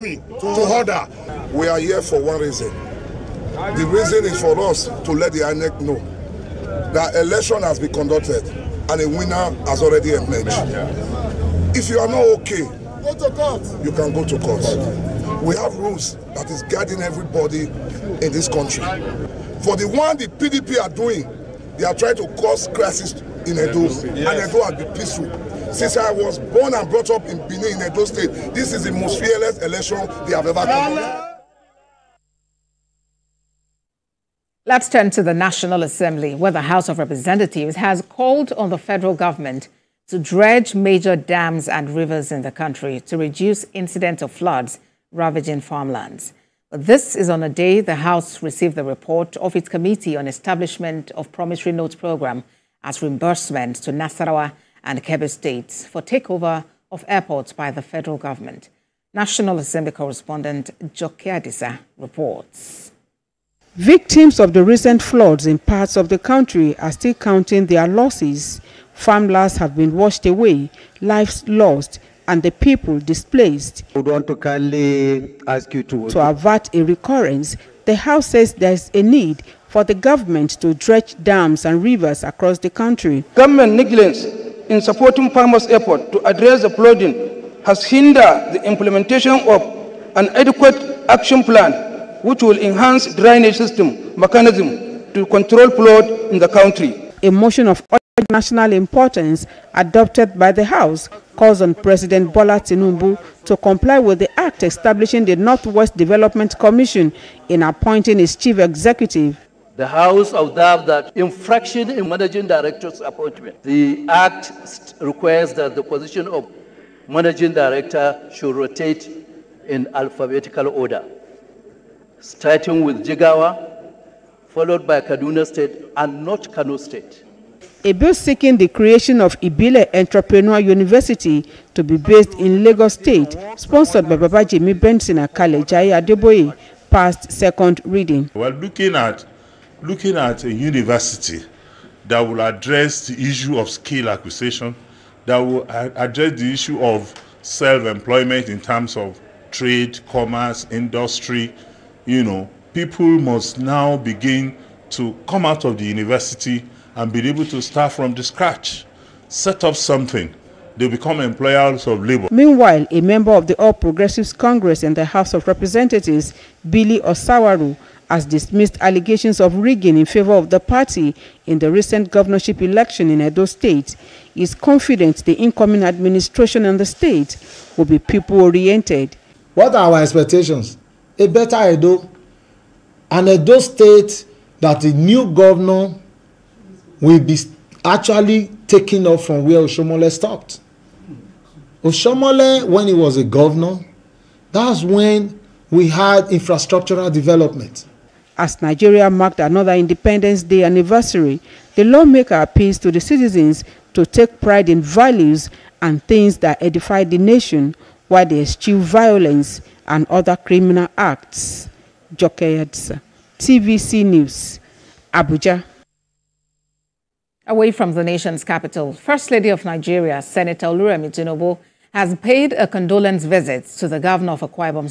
To order. We are here for one reason. The reason is for us to let the INEC know that election has been conducted and a winner has already emerged. If you are not okay, go to court. You can go to court. We have rules that is guiding everybody in this country. For the one the PDP are doing, they are trying to cause crisis in Edo, and Edo has been peaceful. Since I was born and brought up in Benin, in Edo State, this is the most fearless election they have ever done. Let's turn to the National Assembly, where the House of Representatives has called on the federal government to dredge major dams and rivers in the country to reduce incidents of floods ravaging farmlands. But this is on a day the House received the report of its Committee on Establishment of Promissory Notes Program as reimbursement to Nasarawa and Kebbi states for takeover of airports by the federal government. National Assembly correspondent Joke Adisa reports. Victims of the recent floods in parts of the country are still counting their losses. Farmlands have been washed away, lives lost, and the people displaced. We want to kindly ask you to avert a recurrence, the House says there is a need for the government to dredge dams and rivers across the country. Government negligence in supporting farmers' effort to address the flooding has hindered the implementation of an adequate action plan which will enhance drainage system mechanism to control flood in the country. A motion of national importance adopted by the House calls on President Bola Tinubu to comply with the act establishing the Northwest Development Commission in appointing its chief executive. The House observed that infraction in managing director's appointment. The Act requires that the position of managing director should rotate in alphabetical order, starting with Jigawa, followed by Kaduna State and not Kano State. A bill seeking the creation of Ibile Entrepreneur University to be based in Lagos State, sponsored by Babajimi Benson Akale Jai Adeboye, passed second reading. We're looking at a university that will address the issue of skill acquisition, that will address the issue of self-employment in terms of trade, commerce, industry. You know, people must now begin to come out of the university and be able to start from the scratch, set up something. They become employers of labor. Meanwhile, a member of the All Progressives Congress in the House of Representatives, Billy Osawaru, has dismissed allegations of rigging in favor of the party in the recent governorship election in Edo State. He is confident the incoming administration in the state will be people-oriented. What are our expectations? A better Edo, an Edo State that the new governor will be actually taking off from where Oshomole stopped. Oshomole, when he was a governor, that's when we had infrastructural development. As Nigeria marked another Independence Day anniversary, the lawmaker appeals to the citizens to take pride in values and things that edify the nation while they eschew violence and other criminal acts. Joke Adisa, TVC News, Abuja. Away from the nation's capital, First Lady of Nigeria, Senator Oluremi Tinubu, has paid a condolence visit to the governor of Akwa Ibom